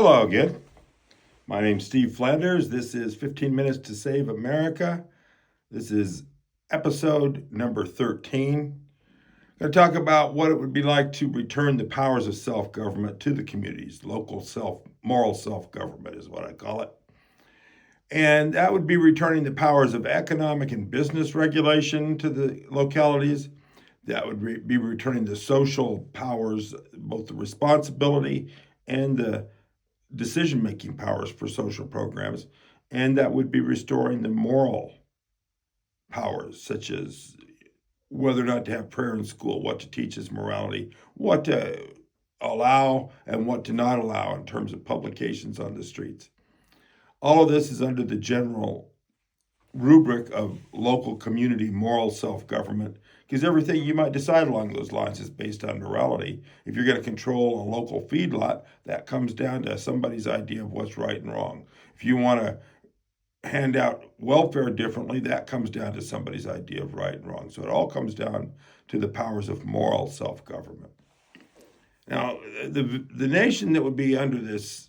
Hello again. My name's Steve Flanders. This is 15 Minutes to Save America. This is episode number 13. I'm going to talk about what it would be like to return the powers of self-government to the communities. Moral self-government is what I call it. And that would be returning the powers of economic and business regulation to the localities. That would be returning the social powers, both the responsibility and the decision-making powers for social programs, and that would be restoring the moral powers, such as whether or not to have prayer in school, what to teach as morality, what to allow and what to not allow in terms of publications on the streets. All of this is under the general rubric of local community moral self-government, because everything you might decide along those lines is based on morality. If you're going to control a local feedlot, that comes down to somebody's idea of what's right and wrong. If you want to hand out welfare differently, that comes down to somebody's idea of right and wrong. So it all comes down to the powers of moral self-government. Now, the nation that would be under this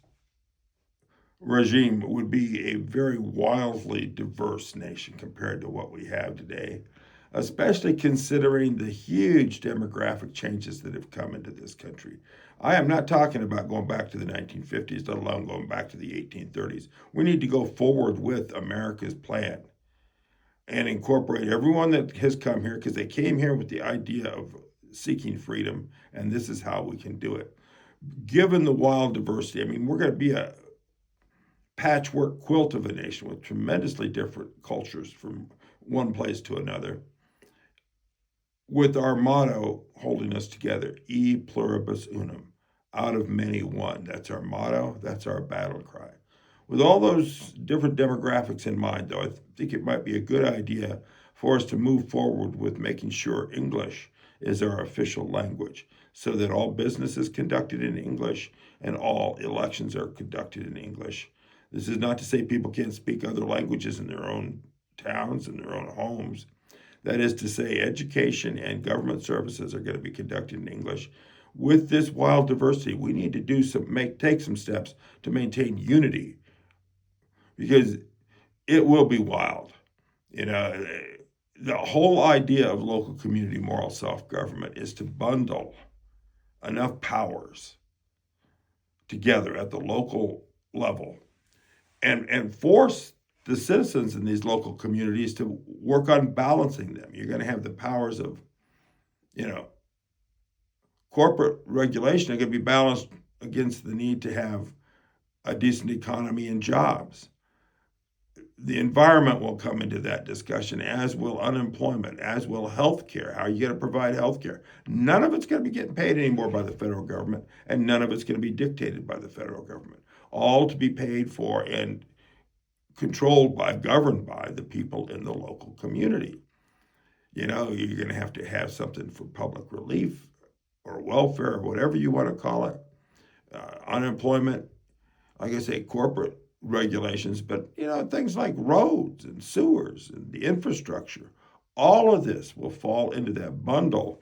regime would be a very wildly diverse nation compared to what we have today, especially considering the huge demographic changes that have come into this country. I am not talking about going back to the 1950s, let alone going back to the 1830s. We need to go forward with America's plan and incorporate everyone that has come here, because they came here with the idea of seeking freedom, and this is how we can do it. Given the wild diversity, I mean, we're going to be a patchwork quilt of a nation with tremendously different cultures from one place to another, with our motto holding us together, e pluribus unum, out of many one. That's our motto, that's our battle cry. With all those different demographics in mind, though, I think it might be a good idea for us to move forward with making sure English is our official language, so that all business is conducted in English and all elections are conducted in English. This is not to say people can't speak other languages in their own towns and their own homes. That is to say, education and government services are going to be conducted in English. With this wild diversity, we need to take some steps to maintain unity, because it will be wild. You know, the whole idea of local community moral self-government is to bundle enough powers together at the local level and force the citizens in these local communities to work on balancing them. You're going to have the powers of, corporate regulation are going to be balanced against the need to have a decent economy and jobs. The environment will come into that discussion, as will unemployment, as will health care. How are you going to provide health care? None of it's going to be getting paid anymore by the federal government, and none of it's going to be dictated by the federal government. All to be paid for and controlled by, governed by the people in the local community. You're going to have something for public relief or welfare or whatever you want to call it. Unemployment, like I say, corporate regulations, but things like roads and sewers and the infrastructure. All of this will fall into that bundle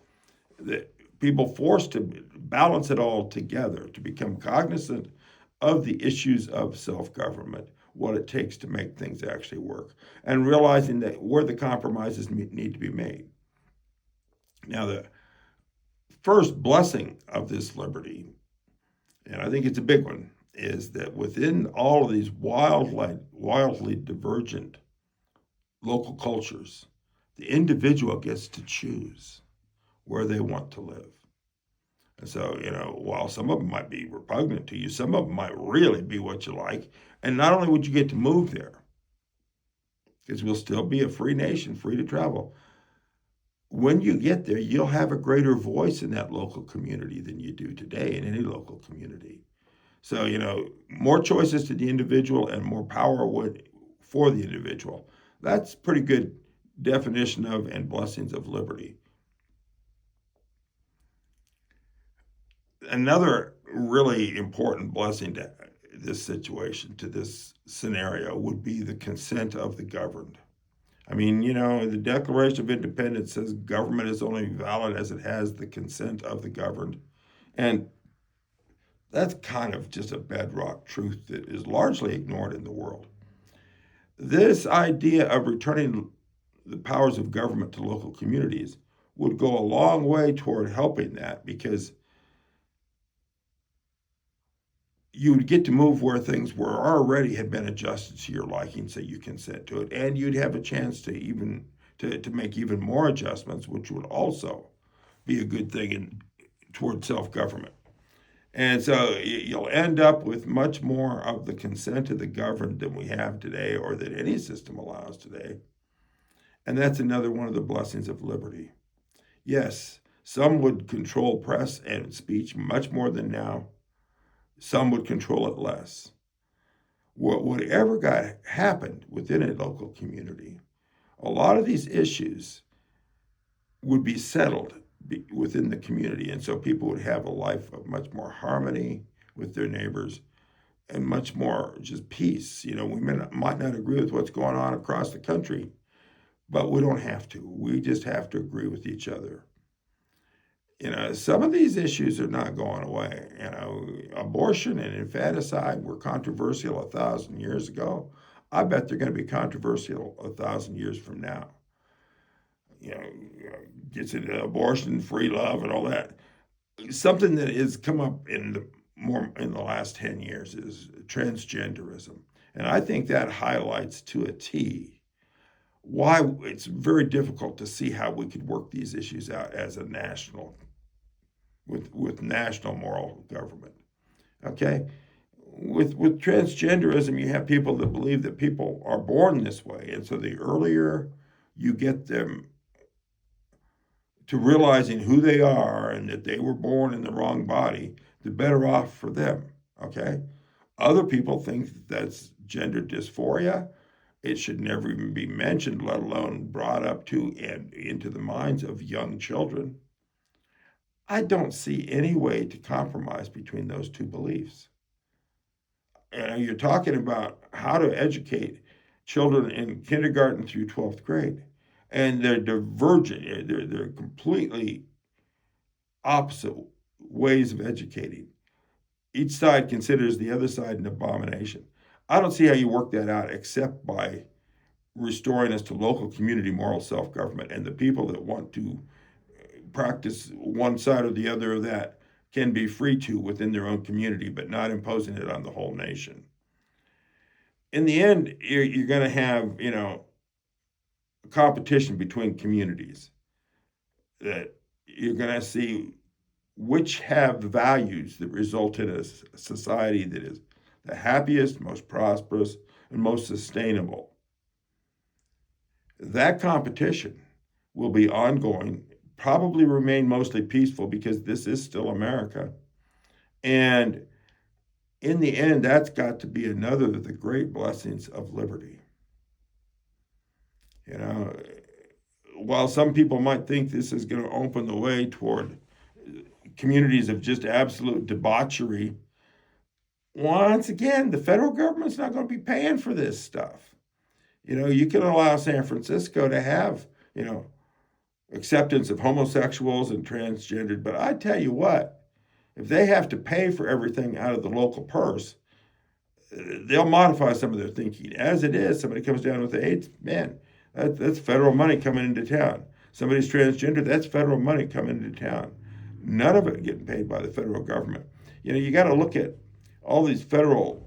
that people forced to balance it all together, to become cognizant of the issues of self-government, what it takes to make things actually work, and realizing that where the compromises need to be made. Now, the first blessing of this liberty, and I think it's a big one, is that within all of these wildly divergent local cultures, the individual gets to choose where they want to live. And so, while some of them might be repugnant to you, some of them might really be what you like. And not only would you get to move there, because we'll still be a free nation, free to travel. When you get there, you'll have a greater voice in that local community than you do today in any local community. So, more choices to the individual and more power for the individual. That's pretty good definition of and blessings of liberty. Another really important blessing to this situation, to this scenario, would be the consent of the governed. I mean, the Declaration of Independence says government is only valid as it has the consent of the governed. And That's kind of just a bedrock truth that is largely ignored in the world. This idea of returning the powers of government to local communities would go a long way toward helping that, because you would get to move where things were already had been adjusted to your liking, so you consent to it, and you'd have a chance to to make even more adjustments, which would also be a good thing toward self-government. And so you'll end up with much more of the consent of the governed than we have today, or that any system allows today. And that's another one of the blessings of liberty. Yes, some would control press and speech much more than now. Some would control it less. Whatever got happened within a local community, a lot of these issues would be settled within the community. And so people would have a life of much more harmony with their neighbors and much more just peace. We might not agree with what's going on across the country, but we don't have to. We just have to agree with each other. Some of these issues are not going away. Abortion and infanticide were controversial 1,000 years ago. I bet they're going to be controversial 1,000 years from now. You know, Gets into abortion, free love, and all that. Something that has come up more in the last 10 years is transgenderism. And I think that highlights to a T why it's very difficult to see how we could work these issues out as a with national moral government. Okay? With transgenderism, you have people that believe that people are born this way. And so the earlier you get them to realizing who they are and that they were born in the wrong body, the better off for them. Okay? Other people think that's gender dysphoria. It should never even be mentioned, let alone brought up to and into the minds of young children. I don't see any way to compromise between those two beliefs. You're talking about how to educate children in kindergarten through 12th grade, and they're divergent. They're completely opposite ways of educating. Each side considers the other side an abomination. I don't see how you work that out except by restoring us to local community moral self-government, and the people that want to practice one side or the other of that can be free to within their own community, but not imposing it on the whole nation. In the end, you're going to have, a competition between communities, that you're going to see which have values that result in a society that is the happiest, most prosperous, and most sustainable. That competition will be ongoing, probably remain mostly peaceful, because this is still America. And in the end, that's got to be another of the great blessings of liberty. You know, while some people might think this is going to open the way toward communities of just absolute debauchery, once again, the federal government's not going to be paying for this stuff. You can allow San Francisco to have, acceptance of homosexuals and transgendered, but I tell you what, if they have to pay for everything out of the local purse, they'll modify some of their thinking. As it is, somebody comes down with AIDS, man, that's federal money coming into town. Somebody's transgender, that's federal money coming into town. None of it getting paid by the federal government. You got to look at all these federal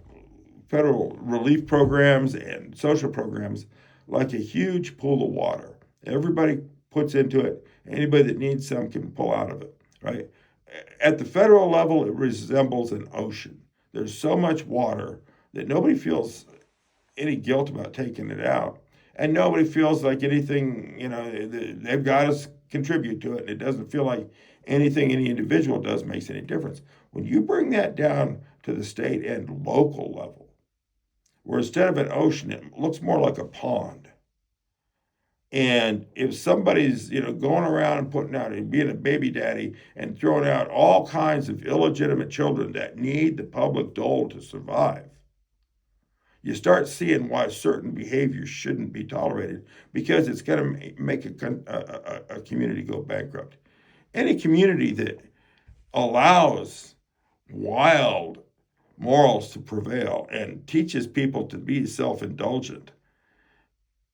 relief programs and social programs like a huge pool of water. Everybody puts into it. Anybody that needs some can pull out of it, right? At the federal level, it resembles an ocean. There's so much water that nobody feels any guilt about taking it out. And nobody feels like anything, they've got to contribute to it. And it doesn't feel like anything any individual does makes any difference. When you bring that down to the state and local level, where instead of an ocean, it looks more like a pond. And if somebody's, going around and putting out and being a baby daddy and throwing out all kinds of illegitimate children that need the public dole to survive, you start seeing why certain behaviors shouldn't be tolerated, because it's going to make a community go bankrupt. Any community that allows wild morals to prevail and teaches people to be self-indulgent,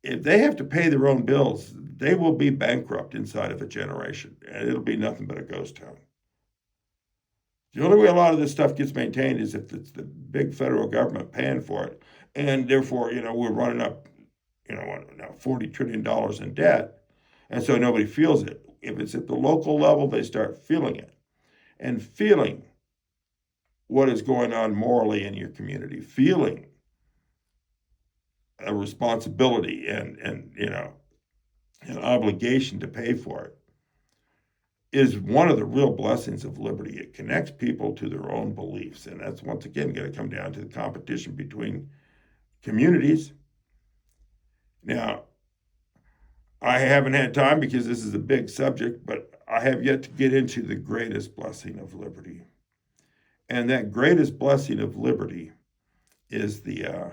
if they have to pay their own bills, they will be bankrupt inside of a generation, and it'll be nothing but a ghost town. The only way a lot of this stuff gets maintained is if it's the big federal government paying for it, and therefore, we're running up, now $40 trillion in debt, and so nobody feels it. If it's at the local level, they start feeling it, and feeling what is going on morally in your community, feeling a responsibility and an obligation to pay for it is one of the real blessings of liberty. It connects people to their own beliefs, and that's once again going to come down to the competition between communities. Now, I haven't had time because this is a big subject, but I have yet to get into the greatest blessing of liberty. And that greatest blessing of liberty is the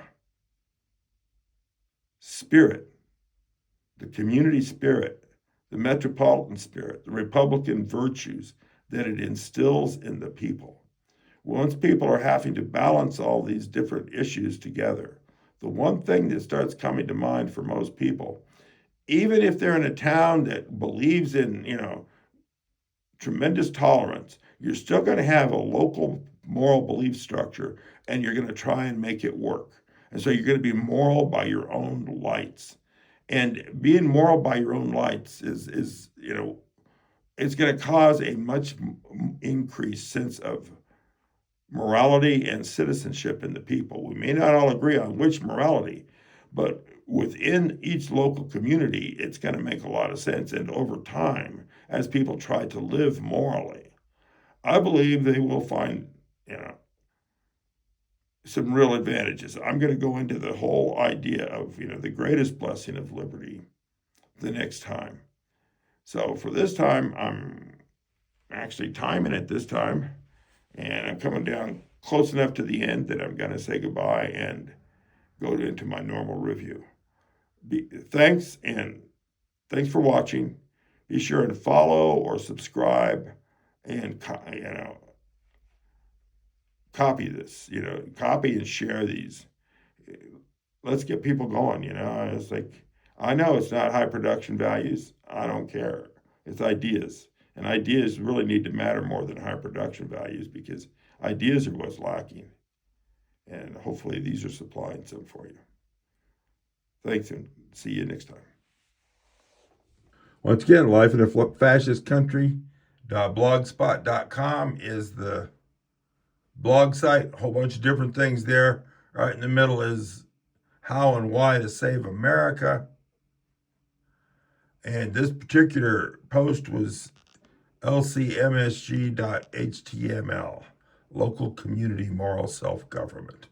spirit, the community spirit, the metropolitan spirit, the Republican virtues that it instills in the people. Once people are having to balance all these different issues together, the one thing that starts coming to mind for most people, even if they're in a town that believes in, tremendous tolerance, you're still going to have a local moral belief structure, and you're going to try and make it work. And so you're going to be moral by your own lights. And being moral by your own lights is it's going to cause a much increased sense of morality and citizenship in the people. We may not all agree on which morality, but within each local community, it's going to make a lot of sense. And over time, as people try to live morally, I believe they will find, some real advantages. I'm going to go into the whole idea of, the greatest blessing of liberty the next time. So for this time, I'm actually timing it this time, and I'm coming down close enough to the end that I'm going to say goodbye and go into my normal review. Thanks for watching. Be sure and follow or subscribe and copy this, copy and share these. Let's get people going, It's like, I know it's not high production values. I don't care. It's ideas. And ideas really need to matter more than high production values, because ideas are what's lacking. And hopefully these are supplying some for you. Thanks, and see you next time. Once again, Life in a Fascist Country.blogspot.com is the blog site. A whole bunch of different things there. Right in the middle is how and why to save America. And this particular post was LCMSG.html, Local Community Moral Self-Government.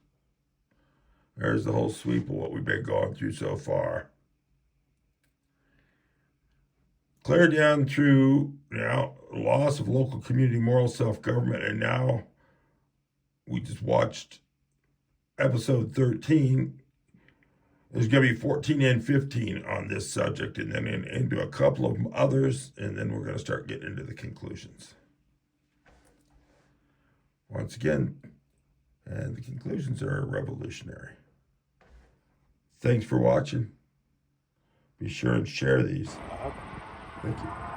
There's the whole sweep of what we've been going through so far. Clear down through loss of local community moral self-government, and now we just watched episode 13. There's going to be 14 and 15 on this subject, and then into a couple of others, and then we're going to start getting into the conclusions. Once again, and the conclusions are revolutionary. Thanks for watching. Be sure and share these. Thank you.